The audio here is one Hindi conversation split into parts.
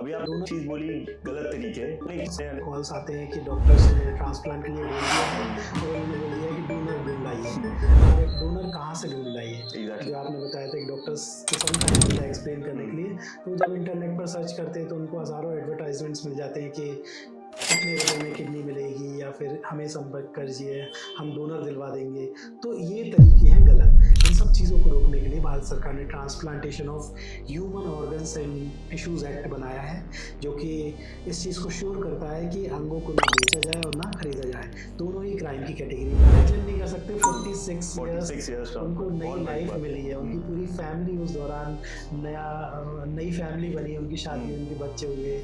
अभी आप दोनों चीज बोली गलत तरीके नहीं कॉल्स आते हैं कि डॉक्टर्स ने ट्रांसप्लांट के लिए बोल दिया है और उन्होंने बोल दिया कि डोनर ढूंढ लाइए। अब एक डोनर कहाँ से ढूंढ लाइए? Exactly. जो आपने बताया था कि डॉक्टर्स को समटाइम होता है एक्सप्लेन करने के लिए, तो जब इंटरनेट पर सर्च करते हैं तो उनको हज़ारों एडवर्टाइजमेंट्स मिल जाते हैं कि इतने रुपए में किडनी मिलेगी या फिर हमें संपर्क कीजिए, हम डोनर दिलवा देंगे। तो ये तरीके हैं गलत। इन सब चीज़ों को रोकने के लिए भारत सरकार ने transplantation of human organs and tissues act बनाया है, जो कि इस चीज़ को श्योर करता है कि अंगों को ना बेचा जाए और ना खरीदा जाए। दोनों ही क्राइम की कैटेगरी में इमेजिन नहीं कर सकते। 46 years उनको नई लाइफ मिली है, उनकी पूरी फैमिली उस दौरान नई फैमिली बनी, उनकी शादी, उनके बच्चे हुए,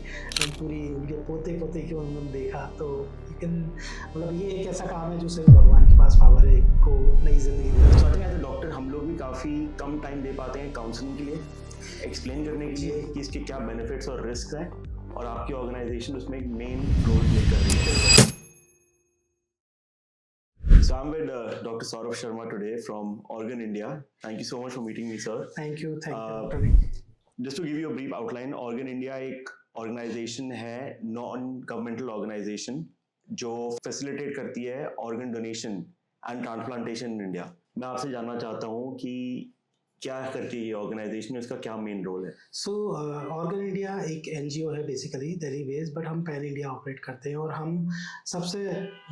पूरी उनके पोते पोते को उन्होंने देखा। तो लेकिन मतलब ये एक ऐसा काम है जो सिर्फ भगवान के पास पावर है को नई जिंदगी देने एज डॉक्टर हम लोग भी काफ़ी कम टाइम दे पाते हैं काउंसलिंग के लिए, एक्सप्लेन करने के लिए कि इसके क्या बेनिफिट्स और रिस्क हैं, और आपकी ऑर्गेनाइजेशन उसमें एक मेन रोल प्ले कर रही है। So I'm with Dr. Saurav Sharma today from Organ India. Thank you so much for meeting me, sir. Thank you Just to give you a brief outline, Organ India एक ऑर्गेनाइजेशन है, नॉन गवर्नमेंटल ऑर्गेनाइजेशन जो फैसिलिटेट करती है organ donation and transplantation in India. मैं आपसे जानना चाहता हूँ कि क्या करती है ये ऑर्गेनाइजेशन, इसका क्या मेन रोल है? सो ऑर्गन इंडिया एक एनजीओ है बेसिकली दिल्ली बेस्ड, बट हम पैन इंडिया ऑपरेट करते हैं और हम सबसे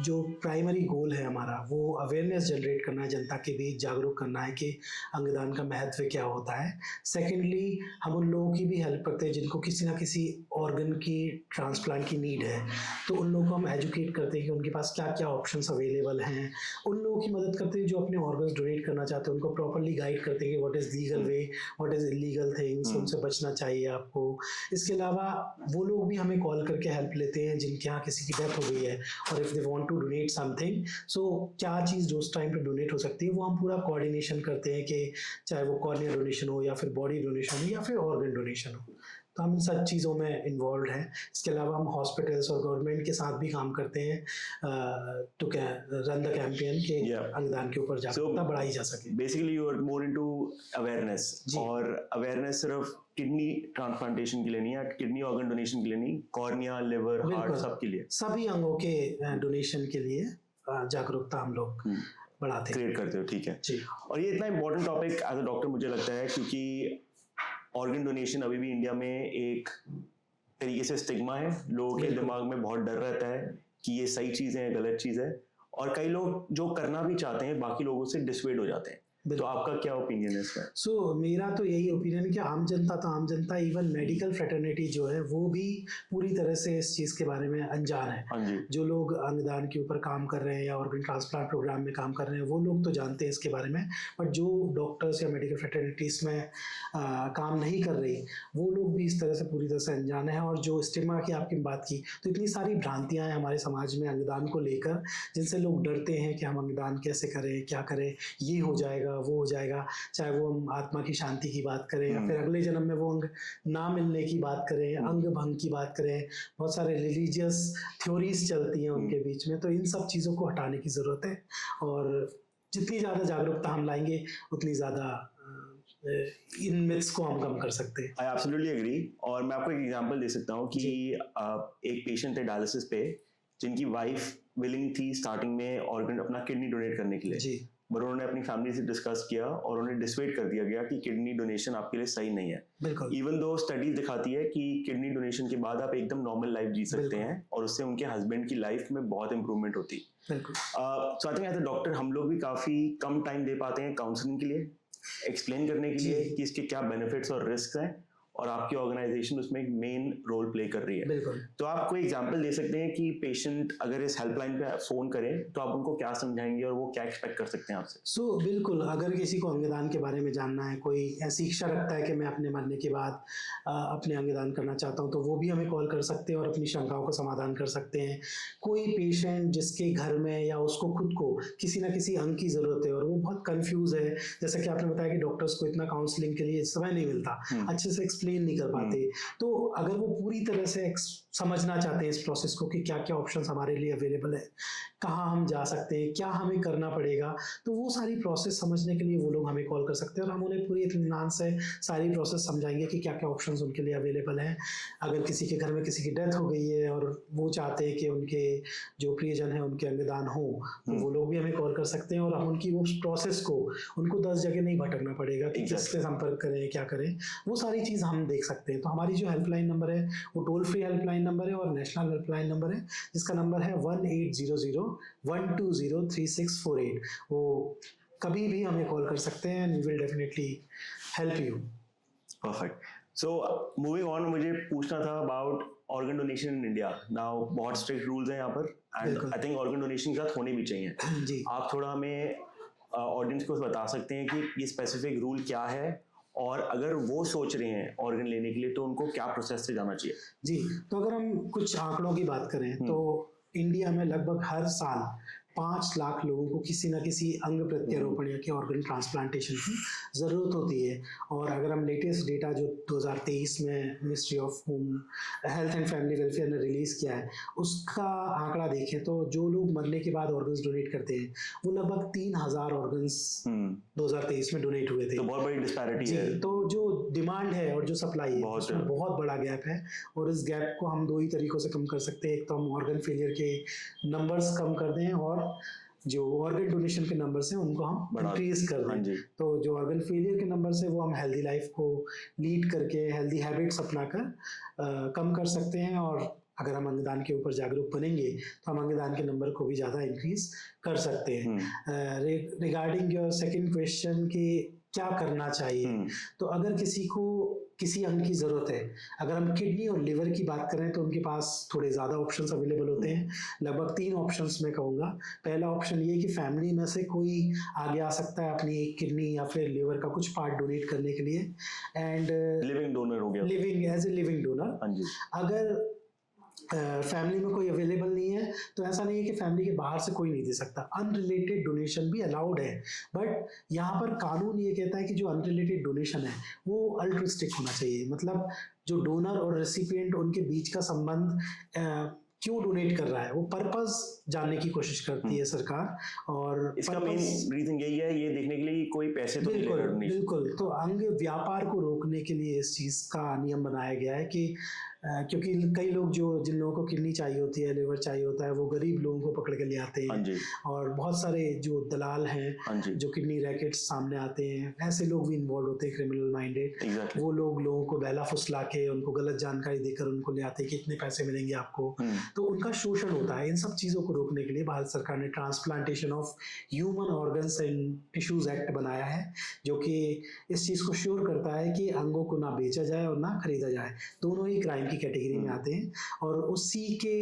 जो प्राइमरी गोल है हमारा वो अवेयरनेस जनरेट करना है, जनता के बीच जागरूक करना है कि अंगदान का महत्व क्या होता है। सेकेंडली हम उन लोगों की भी हेल्प करते हैं जिनको किसी ना किसी ऑर्गन की ट्रांसप्लांट की नीड है, तो उन लोगों को हम एजुकेट करते हैं कि उनके पास क्या क्या ऑप्शंस अवेलेबल हैं। उन लोगों की मदद करते हैं जो अपने ऑर्गन्स डोनेट करना चाहते हैं, उनको प्रॉपरली गाइड करते हैं कि what is legal way, what is illegal things, उनसे बचना चाहिए आपको। इसके अलावा वो लोग भी हमें कॉल करके हेल्प लेते हैं जिनके यहाँ किसी की डेथ हो गई है और if they want to donate something, so क्या चीज़ जो उस टाइम पे डोनेट हो सकती है वो हम पूरा कोऑर्डिनेशन करते हैं कि चाहे वो कॉर्निया डोनेशन हो या फिर बॉडी डोनेशन हो या फिर ऑर्गन डोनेशन हो, तो हम इन सब चीज़ों में इन्वॉल्व हैं। इसके अलावा हम हॉस्पिटल्स और गवर्नमेंट के साथ भी काम करते हैं टू रन द कैंपेन के अंगदान के ऊपर जागरूकता बढ़ाई जा सके। Basically you are more into awareness, और अवेयरनेस सिर्फ किडनी ट्रांसप्लांटेशन के लिए नहीं है, किडनी ऑर्गन डोनेशन के लिए नहीं, कॉर्निया, लिवर, हार्ट, सब के लिए, सभी अंगों के डोनेशन के लिए जागरूकता हम लोग बढ़ाते हैं, क्रिएट करते हो। ठीक है जी। और ये इतना important topic as a doctor मुझे लगता है क्योंकि ऑर्गन डोनेशन अभी भी इंडिया में एक तरीके से स्टिग्मा है, लोगों के दिमाग में बहुत डर रहता है कि ये सही चीज़ है, गलत चीज़ है, और कई लोग जो करना भी चाहते हैं बाकी लोगों से डिसवेड हो जाते हैं। तो आपका क्या ओपिनियन है इसमें? सो मेरा तो यही ओपिनियन है कि आम जनता तो आम जनता, इवन मेडिकल फ्रेटर्निटी जो है वो भी पूरी तरह से इस चीज़ के बारे में अनजान है। हाँ जी। जो लोग अंगदान के ऊपर काम कर रहे हैं या ऑर्गन ट्रांसप्लांट प्रोग्राम में काम कर रहे हैं वो लोग तो जानते हैं इसके बारे में, बट जो डॉक्टर्स या मेडिकल फ्रेटर्निटीज में काम नहीं कर रही वो लोग भी इस तरह से पूरी तरह से अनजान है। और जो स्टिग्मा की आपकी बात की, तो इतनी सारी भ्रांतियाँ हैं हमारे समाज में अंगदान को लेकर जिनसे लोग डरते हैं कि हम अंगदान कैसे करें, क्या करें, ये हो जाएगा वो हो जाएगा, चाहे वो हम आत्मा की शांति की बात करें या फिर अगले जन्म में वो अंग ना मिलने की बात करें, अंग भंग की बात करें। बहुत सारे रिलीजियस थ्योरीज चलती हैं उनके बीच में, तो इन सब चीज़ों को हटाने की ज़रूरत है और जितनी ज़्यादा जागरूकता हम लाएंगे उतनी ज़्यादा इन मिथ्स को हम कम कर सकते हैं। आई एब्सोल्युटली एग्री, और मैं आपको एक एग्जांपल दे सकता हूँ कि एक पेशेंट थे डायलिसिस पे जिनकी वाइफ विलिंग थी स्टार्टिंग में ऑर्गन अपना किडनी डोनेट करने के लिए जी, बट उन्होंने अपनी फैमिली से डिस्कस किया और उन्हें डिसवेड कर दिया गया कि किडनी डोनेशन आपके लिए सही नहीं है। बिल्कुल। इवन दो स्टडीज दिखाती है कि किडनी डोनेशन के बाद आप एकदम नॉर्मल लाइफ जी सकते हैं और उससे उनके हस्बैंड की लाइफ में बहुत इंप्रूवमेंट होती। बिल्कुल। So I think as a doctor हम लोग भी काफ़ी कम टाइम दे पाते हैं काउंसलिंग के लिए, एक्सप्लेन करने के लिए कि इसके क्या बेनिफिट्स और रिस्क हैं, और आपकी ऑर्गेनाइजेशन उसमें एक मेन रोल प्ले कर रही है। बिल्कुल। तो आप कोई एग्जांपल दे सकते हैं कि पेशेंट अगर इस हेल्पलाइन पे फोन करें तो आप उनको क्या समझाएंगे और वो क्या एक्सपेक्ट कर सकते हैं आपसे? सो बिल्कुल, अगर किसी को अंगदान के बारे में जानना है, कोई ऐसी इच्छा रखता है कि मैं अपने मरने के बाद अपने अंगदान करना चाहता हूं, तो वो भी हमें कॉल कर सकते हैं और अपनी शंकाओं का समाधान कर सकते हैं। कोई पेशेंट जिसके घर में या उसको खुद को किसी ना किसी अंग की ज़रूरत है और वो बहुत कंफ्यूज है, जैसा कि आपने बताया कि डॉक्टर्स को इतना काउंसलिंग के लिए समय नहीं मिलता अच्छे से एक्सप्लेन नहीं कर पाते। तो अगर वो पूरी तरह से समझना चाहते हैं इस प्रोसेस को कि क्या क्या ऑप्शंस हमारे लिए अवेलेबल है, कहाँ हम जा सकते हैं, क्या हमें करना पड़ेगा, तो वो सारी प्रोसेस समझने के लिए वो लोग हमें कॉल कर सकते हैं और हम उन्हें पूरी इत्मीनान से सारी प्रोसेस समझाएंगे कि क्या क्या ऑप्शंस उनके लिए अवेलेबल हैं। अगर किसी के घर में किसी की डेथ हो गई है और वो चाहते हैं कि उनके जो प्रियजन है उनके अंगदान हो, तो वो लोग भी हमें कॉल कर सकते हैं और हम उनकी वो प्रोसेस को उनको 10 जगह नहीं भटकना पड़ेगा कि किससे संपर्क करें, क्या करें, वो सारी चीज़ हम देख सकते हैं। तो हमारी जो हेल्पलाइन नंबर है वो टोल फ्री हेल्पलाइन नंबर है और नेशनल हेल्पलाइन नंबर है, जिसका नंबर है 1800-120-3648। वो कभी भी हमें कॉल कर सकते हैं and we will definitely help you. Perfect. So moving on, मुझे पूछना था about organ donation in India. Now बहुत स्ट्रिक्ट रूल्स हैं यहाँ पर and I think organ donation के साथ होने भी चाहिए। जी, आप थोड़ा हमें ऑडियंस को बता सकते हैं कि ये स्पेसिफिक रूल क्या है और अगर वो सोच रहे हैं ऑर्गन लेने के लिए तो उनको क्या प्रोसेस से जाना चाहिए? जी। तो अगर हम कुछ आंकड़ों की बात करें तो इंडिया में लगभग हर साल 5 लाख लोगों को किसी न किसी अंग प्रत्यारोपण या कि ऑर्गन ट्रांसप्लांटेशन की ज़रूरत होती है। और अगर हम लेटेस्ट डेटा जो 2023 में ministry of home health and family welfare ने रिलीज़ किया है उसका आंकड़ा देखें तो जो लोग मरने के बाद ऑर्गन्स डोनेट करते हैं वो लगभग 3000 ऑर्गन्स 2023 में डोनेट हुए थे। तो बहुत बड़ी डिस्पैरिटी जी, है। तो जो डिमांड है और जो सप्लाई है उसमें बहुत बड़ा गैप है और इस गैप को हम 2 ही तरीकों से कम कर सकते हैं। एक तो हम ऑर्गन फेलियर के नंबर्स कम कर दें और जो ऑर्गन डोनेशन के नंबर्स हैं उनको हम इंक्रीज कर दें। तो जो ऑर्गन फेलियर के नंबर्स है वो हम हेल्दी लाइफ को लीड करके हेल्दी हैबिट्स अपनाकर कम कर सकते हैं। और अगर हम अंगदान के ऊपर जागरूक बनेंगे तो हम अंगदान के नंबर को भी ज़्यादा इंक्रीज कर सकते हैं। रिगार्डिंग योर सेकंड क्वेश्चन कि क्या करना चाहिए, तो अगर किसी को किसी अंग की ज़रूरत है, अगर हम किडनी और लिवर की बात करें तो उनके पास थोड़े ज़्यादा ऑप्शंस अवेलेबल होते हैं। लगभग 3 ऑप्शंस मैं कहूँगा। पहला ऑप्शन ये कि फैमिली में से कोई आगे आ सकता है अपनी एक किडनी या फिर लिवर का कुछ पार्ट डोनेट करने के लिए एंड लिविंग डोनर हो गया, living as a living donor. अगर फैमिली में कोई अवेलेबल नहीं है तो ऐसा नहीं है कि फैमिली के बाहर से कोई नहीं दे सकता, अनरिलेटेड डोनेशन भी अलाउड है। बट यहाँ पर कानून ये कहता है कि जो अनरिलेटेड डोनेशन है वो अल्ट्रुइस्टिक होना चाहिए, मतलब जो डोनर और रेसिपिएंट उनके बीच का संबंध क्यों डोनेट कर रहा है वो पर्पस जानने की कोशिश करती है सरकार। और इसका मेन रीजन यही है, ये देखने के लिए कि कोई पैसे तो नहीं ले रहा। बिल्कुल, तो अंग व्यापार को रोकने के लिए इस चीज़ का नियम बनाया गया है कि क्योंकि कई लोग जिन लोगों को किडनी चाहिए होती है, लिवर चाहिए होता है, वो गरीब लोगों को पकड़ के ले आते हैं और बहुत सारे जो दलाल हैं जो किडनी रैकेट्स सामने आते हैं, ऐसे लोग भी इन्वॉल्व होते हैं, क्रिमिनल माइंडेड। वो लोगों को बहला फुसला के उनको गलत जानकारी देकर उनको ले आते हैं कि इतने पैसे मिलेंगे आपको, तो उनका शोषण होता है। इन सब चीज़ों को रोकने के लिए भारत सरकार ने transplantation of human organs and tissues act बनाया है, जो कि इस चीज़ को श्योर करता है कि अंगों को ना बेचा जाए और ना खरीदा जाए, दोनों ही क्राइम की कैटेगरी में आते हैं। और उसी के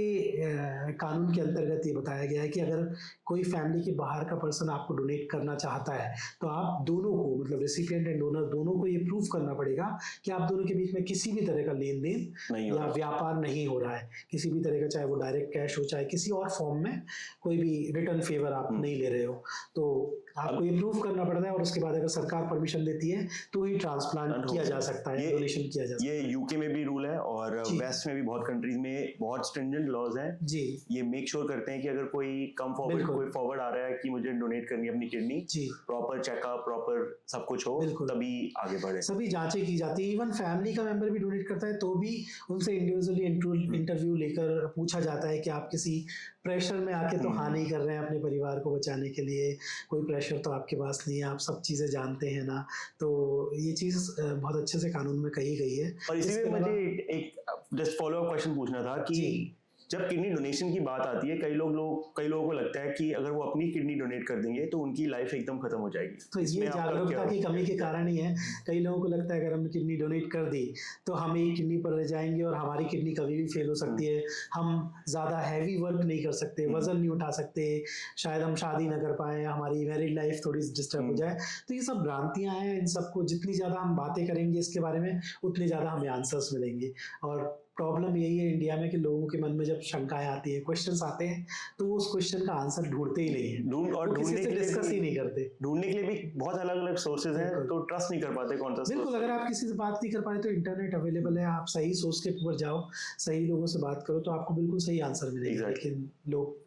कानून के अंतर्गत ये बताया गया है कि अगर कोई फैमिली के बाहर का पर्सन आपको डोनेट करना चाहता है तो आप दोनों को, मतलब रेसिपिएंट एंड डोनर दोनों को ये प्रूव करना पड़ेगा कि आप दोनों के बीच में किसी भी तरह का लेन देन या व्यापार नहीं हो रहा है, किसी भी तरह का, चाहे वो डायरेक्ट कैश हो चाहे किसी और फॉर्म में कोई भी रिटर्न फेवर आप नहीं ले रहे हो। तो आपको ये प्रूव करना पड़ता है और उसके बाद अगर सरकार परमिशन देती है तो ही ट्रांसप्लांट किया जा सकता है, डोनेशन किया जा सकता है। ये यूके में भी रूल है और वेस्ट में भी बहुत कंट्रीज में बहुत स्ट्रिंजेंट लॉज हैं जी। ये मेक श्योर करते हैं कि अगर कोई कम फॉरवर्ड, कोई फॉरवर्ड आ रहा है कि मुझे डोनेट करनी है अपनी किडनी, प्रॉपर चेकअप, प्रॉपर सब कुछ हो, तभी आगे बढ़े। सभी जांचें की जाती है। इवन फैमिली का मेंबर भी डोनेट करता है तो भी उनसे इंडिविजुअली इंटरव्यू लेकर पूछा जाता है कि आप किसी प्रेशर में आके तो हाँ नहीं कर रहे हैं अपने परिवार को बचाने के लिए, कोई प्रेशर तो आपके पास नहीं है, आप सब चीज़ें जानते हैं ना। तो ये चीज़ बहुत अच्छे से कानून में कही गई है। और इसी में मुझे एक जस्ट फॉलो अप क्वेश्चन पूछना था कि जब किडनी डोनेशन की बात आती है, कई लोगों को लगता है कि अगर वो अपनी किडनी डोनेट कर देंगे तो उनकी लाइफ एकदम खत्म हो जाएगी। तो ये जागरूकता की कमी के कारण ही है। कई लोगों को लगता है अगर हमने किडनी डोनेट कर दी तो हम एक किडनी पर रह जाएंगे और हमारी किडनी कभी भी फेल हो सकती है, हम ज़्यादा हैवी वर्क नहीं कर सकते, वजन नहीं उठा सकते, शायद हम शादी ना कर पाए, हमारी मैरिड लाइफ थोड़ी डिस्टर्ब हो जाए। तो ये सब भ्रांतियाँ हैं। इन सबको जितनी ज़्यादा हम बातें करेंगे इसके बारे में उतने ज़्यादा हमें आंसर्स मिलेंगे। और प्रॉब्लम यही है इंडिया में कि लोगों के मन में जब शंकाएं आती हैं, क्वेश्चंस आते हैं, तो वो उस क्वेश्चन का आंसर ढूंढते ही नहीं है, वो किसी से डिस्कस ही नहीं करते। ढूंढने के लिए भी बहुत अलग अलग सोर्सेज हैं, तो ट्रस्ट नहीं कर पाते कौन सा। बिल्कुल, अगर आप किसी से बात नहीं कर पा रहे तो इंटरनेट अवेलेबल है, आप सही सोर्स के ऊपर जाओ, सही लोगों से बात करो, तो आपको बिल्कुल सही आंसर मिलेगा। लेकिन लोग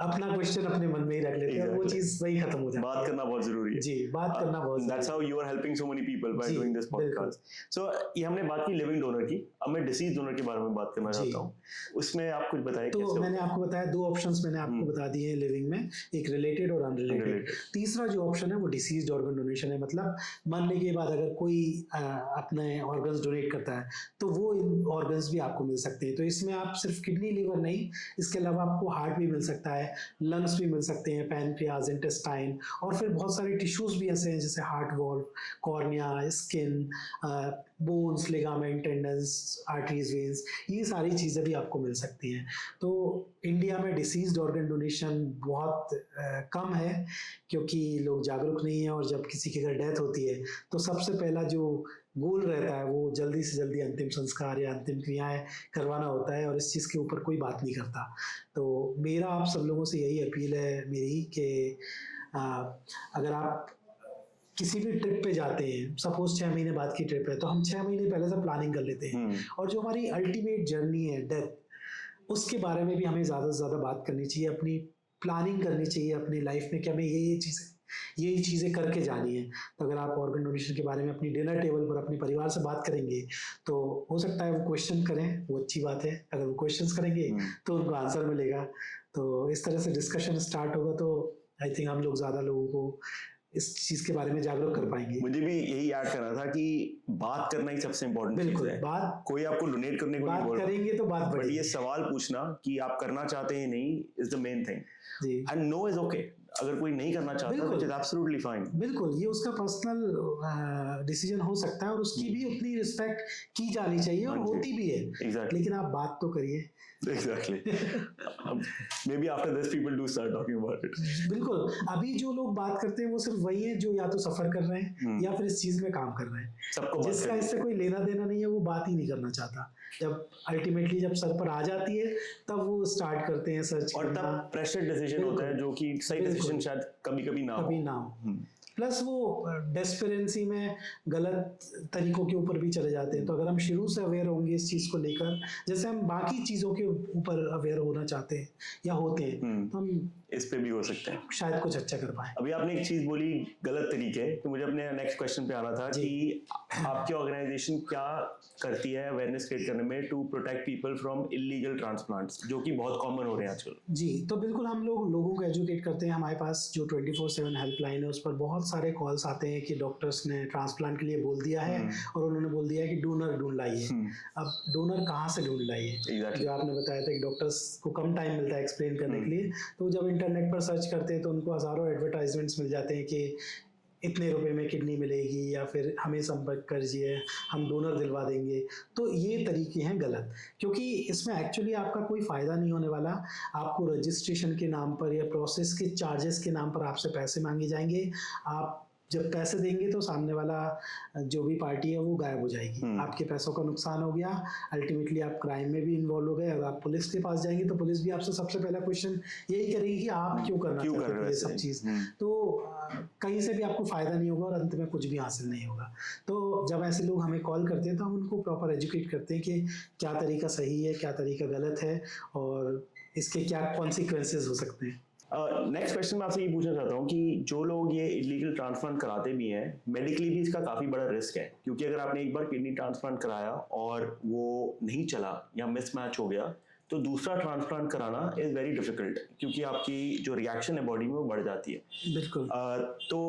अपना क्वेश्चन अपने मन में ही रख लेते हैं, वो चीज वही खत्म हो जाती है। बात करना बहुत जरूरी है जी, बात करना बहुत। That's how you are helping so many people by doing this podcast. So ये हमने बात की लिविंग डोनर की, अब मैं डिसीज डोनर के बारे में बात करना चाहता हूँ। उसमें आप कुछ बताएं। तो मैंने आपको बताया 2 ऑप्शंस मैंने आपको बता दिए हैं लिविंग में, एक रिलेटेड और अनरिलेटेड। तीसरा जो ऑप्शन है वो डिसीज्ड ऑर्गन डोनेशन है, मतलब मरने के बाद अगर कोई अपने ऑर्गन्स डोनेट करता है तो वो ऑर्गन्स भी आपको मिल सकते हैं। तो इसमें आप सिर्फ किडनी, लिवर नहीं, इसके अलावा आपको हार्ट भी मिल सकता है, लंग्स भी मिल सकते हैं, पैनक्रियाज, इंटेस्टाइन, और फिर बहुत सारे टिश्यूज भी ऐसे हैं जैसे heart valve, cornea, skin, bones, ligament, tendons, arteries, veins, ये सारी चीज़ें भी आपको मिल सकती हैं। तो इंडिया में डिसीज्ड ऑर्गन डोनेशन बहुत कम है क्योंकि लोग जागरूक नहीं हैं, और जब किसी की अगर डेथ होती है तो सबसे पहला जो गोल रहता है वो जल्दी से जल्दी अंतिम संस्कार या अंतिम क्रियाएं करवाना होता है, और इस चीज़ के ऊपर कोई बात नहीं करता। तो मेरा आप सब लोगों से यही अपील है मेरी कि अगर आप किसी भी ट्रिप पे जाते हैं, सपोज 6 महीने बाद की ट्रिप है, तो हम 6 महीने पहले से प्लानिंग कर लेते हैं, और जो हमारी अल्टीमेट जर्नी है डेथ, उसके बारे में भी हमें ज़्यादा से ज़्यादा बात करनी चाहिए, अपनी प्लानिंग करनी चाहिए अपनी लाइफ में कि हमें यही चीज़ें करके जानी है। तो अगर आप ऑर्गन डोनेशन के बारे में अपनी डिनर टेबल पर अपने परिवार से बात करेंगे तो हो सकता है वो क्वेश्चन करें, वो अच्छी बात है, अगर वो क्वेश्चंस करेंगे तो उनको आंसर मिलेगा। तो इस तरह से डिस्कशन स्टार्ट होगा, तो आई थिंक हम लोग ज़्यादा लोगों को इस चीज के बारे में जागरूक कर पाएंगे। मुझे भी यही ऐड करना था कि बात करना ही सबसे इम्पोर्टेंट चीज है। बात, कोई आपको डोनेट करने को नहीं बोल रहा, करेंगे तो बात बढ़ेगी, बट ये सवाल पूछना कि आप करना चाहते हैं नहीं is the main thing, and no is okay. अगर कोई नहीं करना चाहता तो इट इज एब्सोल्युटली फाइन। बिल्कुल, ये उसका पर्सनल डिसीजन हो सकता है, और उसकी भी उतनी रिस्पेक्ट की जानी चाहिए, और होती भी है। Exactly. लेकिन आप बात तो करिए। Exactly. Maybe after this people do start talking about it. बिल्कुल, अभी जो लोग बात करते हैं वो सिर्फ वही है जो या तो सफर कर रहे हैं या फिर इस चीज में काम कर रहे हैं, जिसका इससे कोई लेना देना नहीं है, वो बात ही नहीं करना चाहता। जब अल्टीमेटली जब सर पर आ जाती है तब वो स्टार्ट करते हैं सर्च, और तब प्रेशर डिसीजन होता है जो कि सही डिसीजन शायद कभी ना हो। प्लस वो डेस्परेंसी में गलत तरीकों के ऊपर भी चले जाते हैं। तो अगर हम शुरू से अवेयर होंगे इस चीज़ को लेकर, जैसे हम बाकी चीज़ों के ऊपर अवेयर होना चाहते हैं या होते हैं, तो हम इस पे भी हो सकते हैं, शायद कुछ अच्छा कर पाए। अभी आपने एक चीज बोली गलत तरीके, तो मुझे अपने नेक्स्ट क्वेश्चन पे आना था कि आपकी ऑर्गेनाइजेशन क्या करती है अवेयरनेस क्रिएट करने में to protect people from illegal transplants, जो कि बहुत कॉमन हो रहे हैं आजकल। जी, तो बिल्कुल हम लोगों को एजुकेट करते हैं। हमारे पास जो 24/7 हेल्पलाइन है उस पर बहुत सारे कॉल्स आते हैं कि डॉक्टर्स ने ट्रांसप्लांट के लिए बोल दिया है और उन्होंने बोल दिया है कि डोनर ढूंढ लाइए। अब डोनर कहाँ से ढूंढ लाइए? जो आपने बताया था कि डॉक्टर्स को कम टाइम मिलता है एक्सप्लेन करने के लिए, तो जब इंटरनेट पर सर्च करते हैं तो उनको हज़ारों एडवर्टाइजमेंट्स मिल जाते हैं कि इतने रुपए में किडनी मिलेगी, या फिर हमें संपर्क करिए, हम डोनर दिलवा देंगे। तो ये तरीके हैं गलत, क्योंकि इसमें एक्चुअली आपका कोई फ़ायदा नहीं होने वाला। आपको रजिस्ट्रेशन के नाम पर या प्रोसेस के चार्जेस के नाम पर आपसे पैसे मांगे जाएंगे। आप जब पैसे देंगे तो सामने वाला जो भी पार्टी है वो गायब हो जाएगी, आपके पैसों का नुकसान हो गया, अल्टीमेटली आप क्राइम में भी इन्वॉल्व हो गए। अगर आप पुलिस के पास जाएंगे तो पुलिस भी आपसे सबसे पहला क्वेश्चन यही करेगी कि आप क्यों करना चाहते हो ये सब चीज़। तो कहीं से भी आपको फ़ायदा नहीं होगा और अंत में कुछ भी हासिल नहीं होगा। तो जब ऐसे लोग हमें कॉल करते हैं तो हम उनको प्रॉपर एजुकेट करते हैं कि क्या तरीका सही है, क्या तरीका गलत है, और इसके क्या कॉन्सिक्वेंसेस हो सकते हैं। नेक्स्ट क्वेश्चन मैं आपसे ये पूछना चाहता हूँ कि जो लोग ये इलीगल ट्रांसप्लांट कराते भी हैं, मेडिकली भी इसका काफ़ी बड़ा रिस्क है, क्योंकि अगर आपने एक बार किडनी ट्रांसप्लांट कराया और वो नहीं चला या मिसमैच हो गया तो दूसरा ट्रांसप्लांट कराना इज़ वेरी डिफिकल्ट, क्योंकि आपकी जो रिएक्शन है बॉडी में वो बढ़ जाती है। बिल्कुल। तो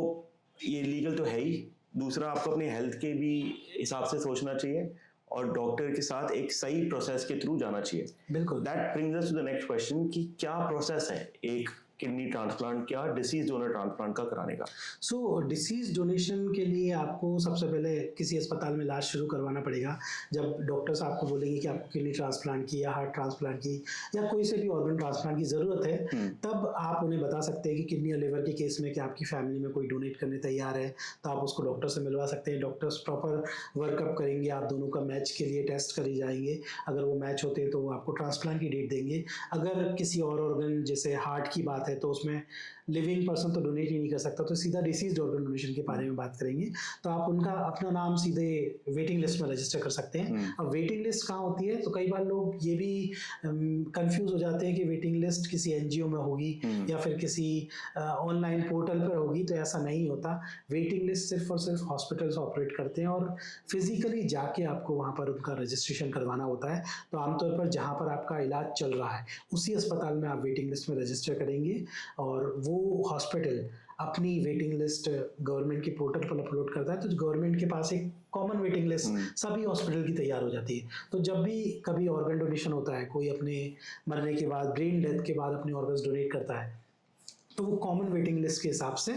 ये लीगल तो है ही, दूसरा आपको अपने हेल्थ के भी हिसाब से सोचना चाहिए और डॉक्टर के साथ एक सही प्रोसेस के थ्रू जाना चाहिए। बिल्कुल। That brings us to the next question कि क्या प्रोसेस है एक किडनी ट्रांसप्लांट क्या डिसीज डोनर ट्रांसप्लांट का कराने का? सो डिसीज डोनेशन के लिए आपको सबसे पहले किसी अस्पताल में इलाज शुरू करवाना पड़ेगा। जब डॉक्टर्स आपको बोलेंगे कि आपको किडनी ट्रांसप्लांट की या हार्ट ट्रांसप्लांट की या कोई से भी ऑर्गन ट्रांसप्लांट की ज़रूरत है, तब आप उन्हें बता सकते हैं कि किडनी और लिवर के केस में कि आपकी फैमिली में कोई डोनेट करने तैयार है, तो आप उसको डॉक्टर से मिलवा सकते हैं। डॉक्टर्स प्रॉपर वर्कअप करेंगे, आप दोनों का मैच के लिए टेस्ट करी जाएंगे। अगर वो मैच होते हैं तो वो आपको ट्रांसप्लांट की डेट देंगे। अगर किसी और ऑर्गन जैसे हार्ट की बात है तो उसमें लिविंग पर्सन तो डोनेट ही नहीं कर सकता, तो सीधा डिसीज ऑर्गन डोनेशन के बारे में बात करेंगे। तो आप उनका अपना नाम सीधे वेटिंग लिस्ट में रजिस्टर कर सकते हैं। अब वेटिंग लिस्ट कहाँ होती है, तो कई बार लोग ये भी कंफ्यूज हो जाते हैं कि वेटिंग लिस्ट किसी एनजीओ में होगी या फिर किसी ऑनलाइन पोर्टल पर होगी, तो ऐसा नहीं होता। वेटिंग लिस्ट सिर्फ और सिर्फ हॉस्पिटल्स ऑपरेट करते हैं और फिजिकली जाके आपको वहाँ पर उनका रजिस्ट्रेशन करवाना होता है। तो आमतौर पर जहाँ पर आपका इलाज चल रहा है उसी अस्पताल में आप वेटिंग लिस्ट में रजिस्टर करेंगे और वो हॉस्पिटल अपनी वेटिंग लिस्ट गवर्नमेंट के पोर्टल पर अपलोड करता है। तो गवर्नमेंट के पास एक कॉमन वेटिंग लिस्ट सभी हॉस्पिटल की तैयार हो जाती है। तो जब भी कभी ऑर्गन डोनेशन होता है, कोई अपने मरने के बाद, ब्रेन डेथ के बाद अपने ऑर्गन्स डोनेट करता है, तो वो कॉमन वेटिंग लिस्ट के हिसाब से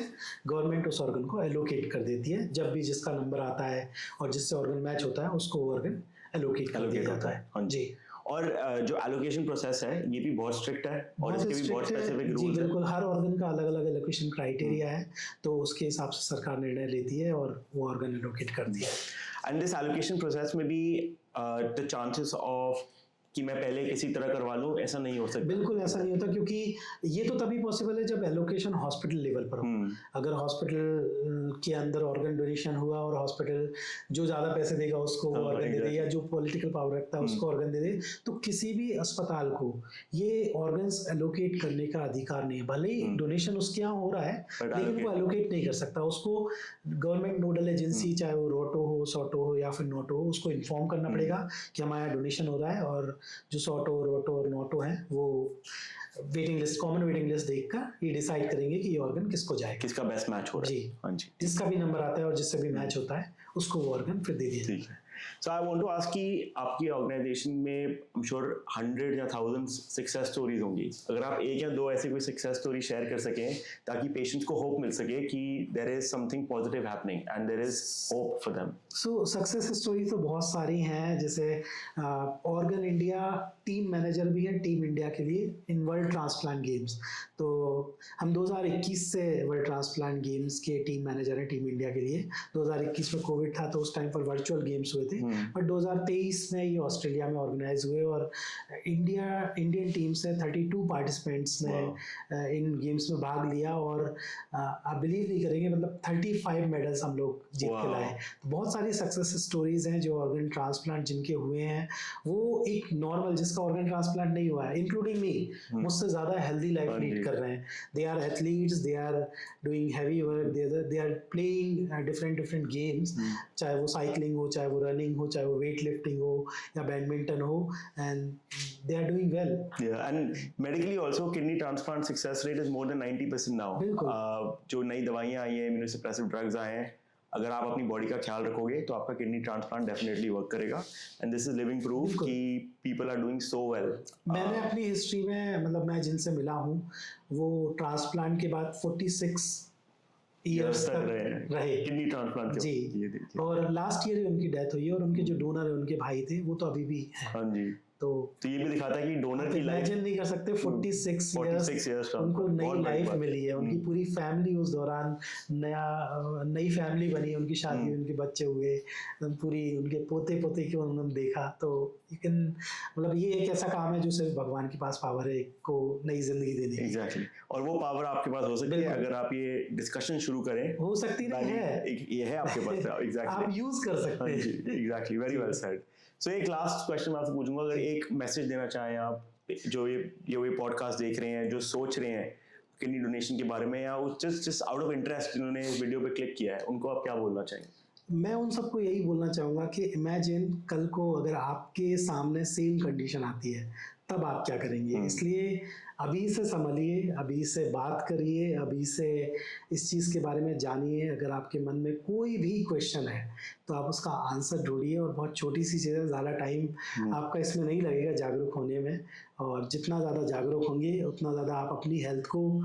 गवर्नमेंट उस ऑर्गन को एलोकेट कर देती है। जब भी जिसका नंबर आता है और जिससे ऑर्गन मैच होता है उसको वो ऑर्गन एलोकेट कर दिया जाता है। हाँ जी। और जो एलोकेशन प्रोसेस है ये भी बहुत स्ट्रिक्ट है और इसके भी बहुत स्पेसिफिक रूल्स हैं। जी बिल्कुल, हर ऑर्गन का अलग अलग एलोकेशन क्राइटेरिया है, तो उसके हिसाब से सरकार निर्णय लेती है और वो ऑर्गन एलोकेट करती है। एंड दिस एलोकेशन प्रोसेस में भी द चांसेस ऑफ कि मैं पहले किसी तरह करवा लूं, ऐसा नहीं हो सकता। बिल्कुल ऐसा नहीं होता, क्योंकि ये तो तभी पॉसिबल है जब एलोकेशन हॉस्पिटल लेवल पर हो। अगर हॉस्पिटल के अंदर ऑर्गन डोनेशन हुआ और हॉस्पिटल जो ज़्यादा पैसे देगा उसको ऑर्गन दे दे या जो पॉलिटिकल पावर रखता है उसको ऑर्गन दे दे, तो किसी भी अस्पताल को ये ऑर्गन्स एलोकेट करने का अधिकार नहीं है। भले ही डोनेशन उसके यहाँ हो रहा है लेकिन वो एलोकेट नहीं कर सकता। उसको गवर्नमेंट नोडल एजेंसी, चाहे वो रोटो हो, सोटो हो या फिर नोटो हो, उसको इन्फॉर्म करना पड़ेगा कि हमारा डोनेशन हो रहा है। और जो सोटो, रोटो और नोटो हैं वो waiting list, common waiting list देखकर ये डिसाइड करेंगे कि ये ऑर्गन किसको जाएगा, किसका बेस्ट मैच हो रहा है। जी हाँ जी, जिसका भी नंबर आता है और जिससे भी मैच होता है उसको वो ऑर्गन फिर दे दिया जाएगा। So I want to ask कि आपकी ऑर्गेनाइजेशन में I'm sure 100 या 1000 सक्सेस स्टोरीज होंगी। अगर आप एक या दो ऐसी कोई सक्सेस स्टोरी शेयर कर सकें ताकि पेशेंट्स को होप मिल सके कि there is something positive happening and there is hope for them. So success story तो बहुत सारी हैं, जैसे ऑर्गन इंडिया टीम मैनेजर भी है टीम इंडिया के लिए इन वर्ल्ड ट्रांसप्लांट गेम्स। तो हम 2021 से वर्ल्ड ट्रांसप्लांट गेम्स के टीम मैनेजर हैं टीम इंडिया के लिए। 2021 में कोविड था तो उस टाइम पर वर्चुअल गेम्स हुए थे, बट 2023 में ये ऑस्ट्रेलिया में ऑर्गेनाइज हुए और इंडियन टीम से 32 पार्टिसिपेंट्स ने इन गेम्स में भाग लिया और आप बिलीव नहीं करेंगे, मतलब 35 मेडल्स हम लोग जीत के लाए। तो बहुत सारी सक्सेस स्टोरीज हैं जो ऑर्गन ट्रांसप्लांट जिनके हुए हैं, वो एक नॉर्मल जिसका ऑर्गन ट्रांसप्लांट नहीं हुआ है, इंक्लूडिंग मी, मुझसे ज़्यादा हेल्दी लाइफ लीड कर रहे हैं। They are athletes, they are doing heavy work, they are playing different games, चाहे वो साइकिलिंग हो, चाहे वो रनिंग हो, चाहे वो वेट लिफ्टिंग हो या बैडमिंटन हो, and they are doing well. Yeah, and medically also kidney transplant success rate is more than 90% now. जो नई दवाइयाँ आई हैं, immunosuppressive drugs आए हैं, अगर आप अपनी बॉडी का ख्याल रखोगे तो आपका किडनी ट्रांसप्लांट डेफिनेटली वर्क करेगा and this is living proof कि people are doing so well. मैंने अपनी हिस्ट्री में, मतलब मैं जिनसे मिला हूँ वो ट्रांसप्लांट के बाद 46 ईयर्स तक रहे किडनी ट्रांसप्लांट जी, और लास्ट ईयर ही उनकी डेथ हुई है और उनके जो डोनर है उनके भाई थे वो तो अभी भी हैं। हाँ जी, तो ये भी दिखाता है कि डोनर की लाइफ इमेजिन नहीं कर सकते। 46 इयर्स उनको नई लाइफ मिली है, उनकी पूरी फैमिली उस दौरान नई फैमिली बनी, उनकी शादी, उनके बच्चे हुए, पूरी उनके पोते को उन्होंने देखा। तो लेकिन मतलब ये एक ऐसा काम है जो सिर्फ भगवान के पास पावर है को नई जिंदगी देने की। एग्जैक्टली, और वो पावर आपके पास हो सकती है अगर आप ये डिस्कशन शुरू करें। हो सकती नहीं है, ये है आपके पास। एग्जैक्टली, आप यूज कर सकते हैं। Exactly, very well said. So एक लास्ट क्वेश्चन मैं आपसे पूछूंगा, अगर एक मैसेज देना चाहें आप जो ये पॉडकास्ट देख रहे हैं, जो सोच रहे हैं किडनी डोनेशन के बारे में, या जस्ट आउट ऑफ इंटरेस्ट जिन्होंने इस वीडियो पे क्लिक किया है, उनको आप क्या बोलना चाहेंगे? मैं उन सबको यही बोलना चाहूँगा कि इमेजिन कल को अगर आपके सामने सेम कंडीशन आती है, तब आप क्या करेंगे? इसलिए अभी से संभलिए, अभी से बात करिए, अभी से इस चीज़ के बारे में जानिए। अगर आपके मन में कोई भी क्वेश्चन है, तो आप उसका आंसर ढूँढिए, और बहुत छोटी-सी चीज़ है, ज़्यादा टाइम आपका इसमें नहीं लगेगा जागरूक होने में। और जितना ज़्यादा जागरूक होंगे, उतना ज़्यादा आप अपनी हेल्थ को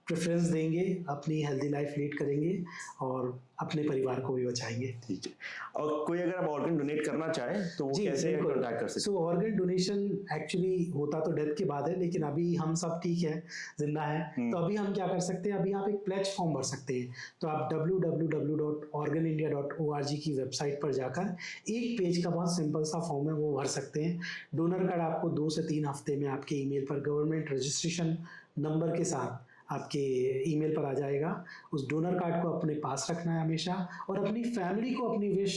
प्रेफ़रेंस देंगे, अपनी हेल्दी लाइफ़ लीड करेंगे और अपने परिवार को भी बचाएँगे। ठीक है। और कोई अगर आप ऑर्गन डोनेट करना चाहे तो वो जी, कैसे बिल्कुल। कॉन्टैक्ट कर सकते सो ऑर्गन डोनेशन एक्चुअली होता तो डेथ के बाद है, लेकिन अभी हम सब ठीक हैं, ज़िंदा हैं। तो अभी हम क्या कर सकते हैं, अभी आप एक प्लेज फॉर्म भर सकते हैं। तो आप www.organindia.org की वेबसाइट पर जाकर एक पेज का बहुत सिंपल सा फॉर्म है, वो भर सकते हैं। डोनर कार्ड आपको 2 से 3 हफ्ते में आपके ईमेल पर गवर्नमेंट रजिस्ट्रेशन नंबर के साथ आपके ईमेल पर आ जाएगा। उस डोनर कार्ड को अपने पास रखना है हमेशा, और अपनी फैमिली को अपनी विश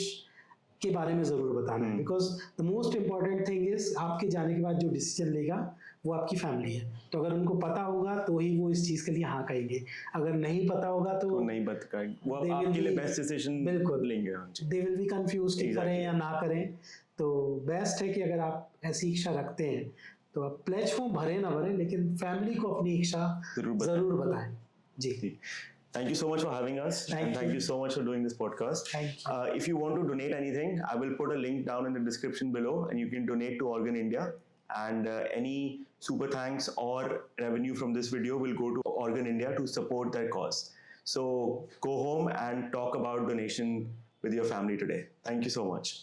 के बारे में ज़रूर बताना है, because the most important thing is आपके जाने के बाद जो डिसीजन लेगा वो आपकी फैमिली है। तो अगर उनको पता होगा तो ही वो इस चीज़ के लिए हाँ कहेंगे, अगर नहीं पता होगा तो तो नहीं बताएंगे, वो they will आपके लिए be- बेस्ट डिसीजन बिल्कुल लेंगे। हाँ जी। दे विल बी कंफ्यूज कि Exactly. करें या ना करें। तो बेस्ट है कि अगर आप ऐसी इच्छा रखते हैं तो आप प्लेज फॉर्म भरें ना भरें, लेकिन फैमिली को अपनी इच्छा ज़रूर बताएं। जी। Thank you so much for having us. Thank Thank you. you so much for doing this podcast. Thank you. If you want to donate anything, I will put a link down in the description below and you can donate to Organ India. And any super thanks or revenue from this video will go to Organ India to support their cause. So go home and talk about donation with your family today. Thank you so much.